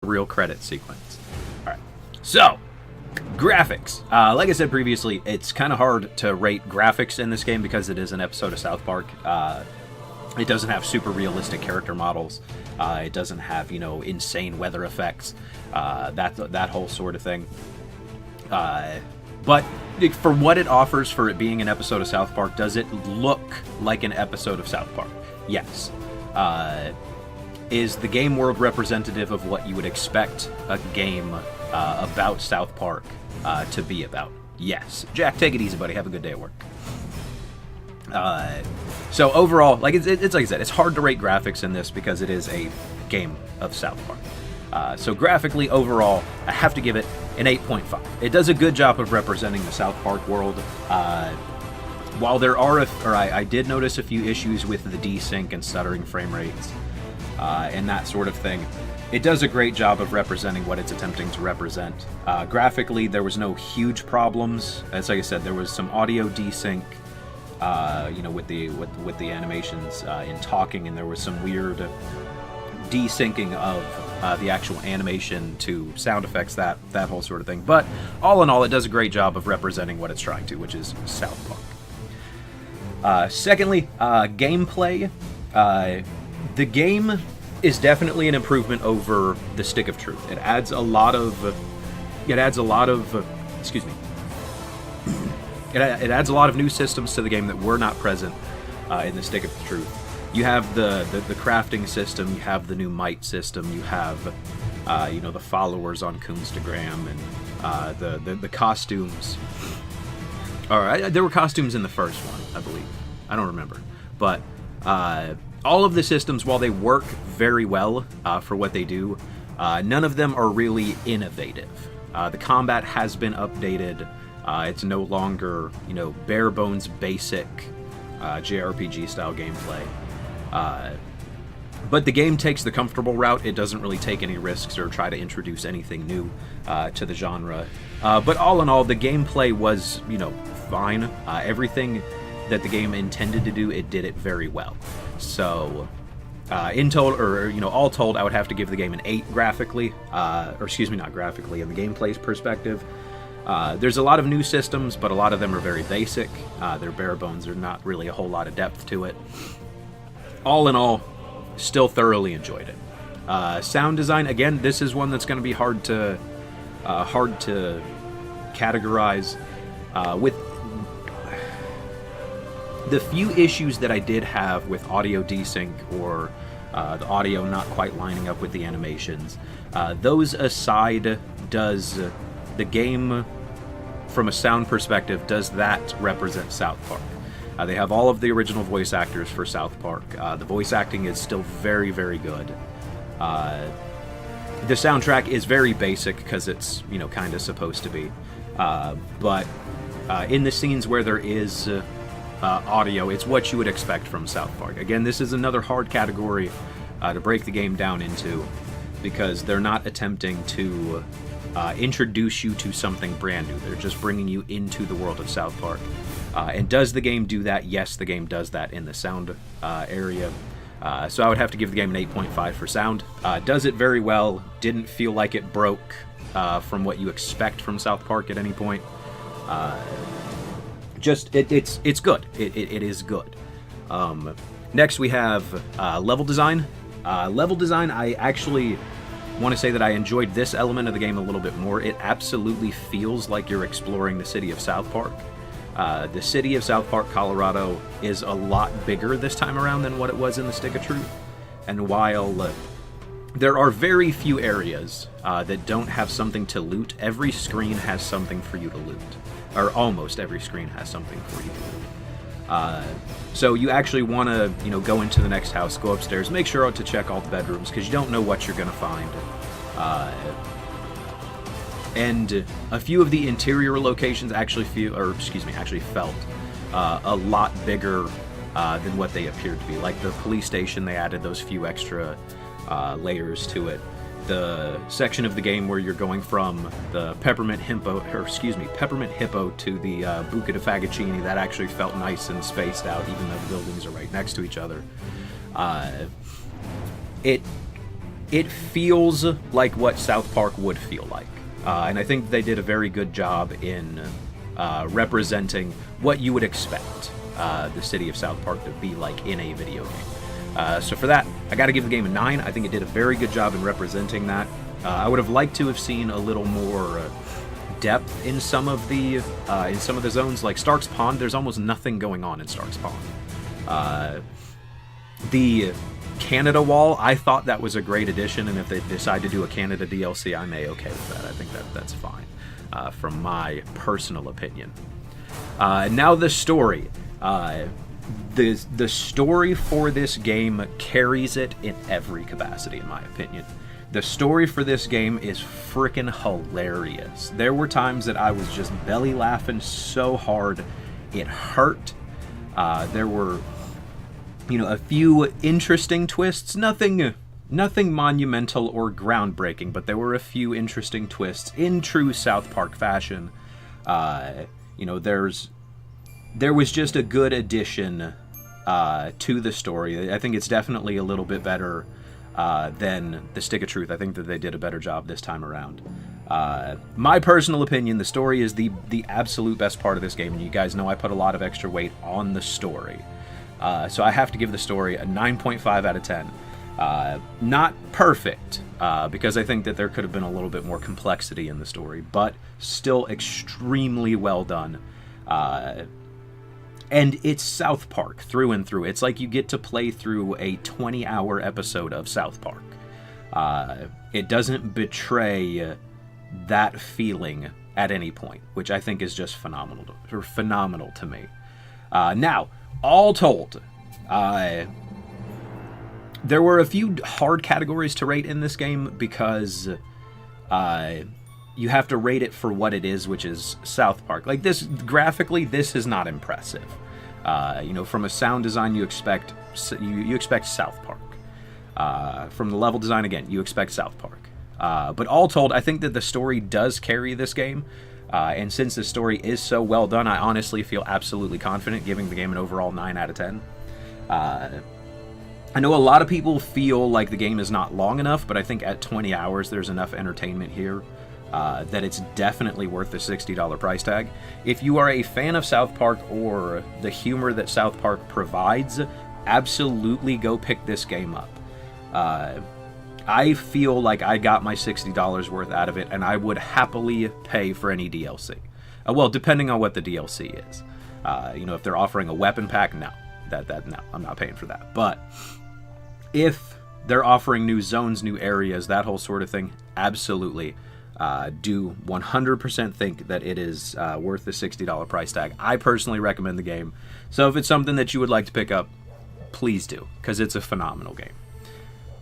real credit sequence. All right, so graphics. Like I said previously, it's kind of hard to rate graphics in this game because it is an episode of South Park. It doesn't have super realistic character models. It doesn't have, insane weather effects, that whole sort of thing. But for what it offers for it being an episode of South Park, does it look like an episode of South Park? Yes. Is the game world representative of what you would expect a game about South Park to be about? Yes. Jack, take it easy, buddy. Have a good day at work. So overall, like it's like I said, it's hard to rate graphics in this because it is a game of South Park. So graphically, overall, I have to give it an 8.5. It does a good job of representing the South Park world. While there are, I did notice a few issues with the desync and stuttering frame rates and that sort of thing. It does a great job of representing what it's attempting to represent. Graphically, there was no huge problems. As like I said, there was some audio desync. With the animations in talking, and there was some weird desyncing of the actual animation to sound effects, that whole sort of thing. But all in all, it does a great job of representing what it's trying to, which is South Park. Secondly, gameplay. The game is definitely an improvement over the Stick of Truth. It adds a lot of. Excuse me. It adds a lot of new systems to the game that were not present in the Stick of Truth. You have the crafting system, you have the new might system, you have the followers on Coonstagram, and the costumes. Alright, there were costumes in the first one, I believe. I don't remember. But all of the systems, while they work very well for what they do, none of them are really innovative. The combat has been updated. It's no longer, bare bones basic JRPG style gameplay. But the game takes the comfortable route. It doesn't really take any risks or try to introduce anything new to the genre. But all in all, the gameplay was, fine. Everything that the game intended to do, it did it very well. So, in total, all told, I would have to give the game an 8 graphically. Not graphically, in the gameplay's perspective. There's a lot of new systems, but a lot of them are very basic. They're bare bones. There's not really a whole lot of depth to it. All in all, still thoroughly enjoyed it. Sound design, again, this is one that's going to be hard to categorize. With the few issues that I did have with audio desync or the audio not quite lining up with the animations, those aside, does the game, from a sound perspective, does that represent South Park? They have all of the original voice actors for South Park. The voice acting is still very, very good. The soundtrack is very basic because it's, kind of supposed to be. But in the scenes where there is audio, it's what you would expect from South Park. Again, this is another hard category to break the game down into because they're not attempting to introduce you to something brand new. They're just bringing you into the world of South Park. And does the game do that? Yes, the game does that in the sound area. So I would have to give the game an 8.5 for sound. Does it very well. Didn't feel like it broke from what you expect from South Park at any point. It's good. It is good. Next we have level design. Level design, I actually want to say that I enjoyed this element of the game a little bit more. It absolutely feels like you're exploring the city of South Park. The city of South Park, Colorado is a lot bigger this time around than what it was in the Stick of Truth. And while there are very few areas that don't have something to loot, every screen has something for you to loot. Or almost every screen has something for you to loot. So you actually want to, go into the next house, go upstairs, make sure to check all the bedrooms because you don't know what you're going to find. And a few of the interior locations actually felt a lot bigger than what they appeared to be. Like the police station, they added those few extra layers to it. The section of the game where you're going from the Peppermint Hippo to the Buca di Fagaccini, that actually felt nice and spaced out, even though the buildings are right next to each other. it feels like what South Park would feel like. And I think they did a very good job in representing what you would expect the city of South Park to be like in a video game. So for that, I got to give the game a 9. I think it did a very good job in representing that. I would have liked to have seen a little more depth in some of the zones, like Stark's Pond. There's almost nothing going on in Stark's Pond. The Canada Wall, I thought that was a great addition, and if they decide to do a Canada DLC, I'm okay with that. I think that's fine, from my personal opinion. Now the story. The story for this game carries it in every capacity, in my opinion. The story for this game is freaking hilarious. There were times that I was just belly laughing so hard it hurt. There were, a few interesting twists. Nothing monumental or groundbreaking, but there were a few interesting twists in true South Park fashion. There was just a good addition to the story. I think it's definitely a little bit better than The Stick of Truth. I think that they did a better job this time around. My personal opinion, the story is the absolute best part of this game, and you guys know I put a lot of extra weight on the story. So I have to give the story a 9.5 out of 10. Not perfect, because I think that there could have been a little bit more complexity in the story, but still extremely well done. And it's South Park through and through. It's like you get to play through a 20-hour episode of South Park. It doesn't betray that feeling at any point, which I think is just phenomenal to me. Now, all told, there were a few hard categories to rate in this game because you have to rate it for what it is, which is South Park. Like this, graphically, this is not impressive. From a sound design, you expect South Park. From the level design, again, you expect South Park. But all told, I think that the story does carry this game. And since the story is so well done, I honestly feel absolutely confident giving the game an overall 9 out of 10. I know a lot of people feel like the game is not long enough, but I think at 20 hours there's enough entertainment here that it's definitely worth the $60 price tag. If you are a fan of South Park or the humor that South Park provides, absolutely go pick this game up. I feel like I got my $60 worth out of it, and I would happily pay for any DLC. Well, depending on what the DLC is. If they're offering a weapon pack, no. No, I'm not paying for that. But if they're offering new zones, new areas, that whole sort of thing, absolutely. Do 100% think that it is worth the $60 price tag. I personally recommend the game. So if it's something that you would like to pick up, please do, because it's a phenomenal game.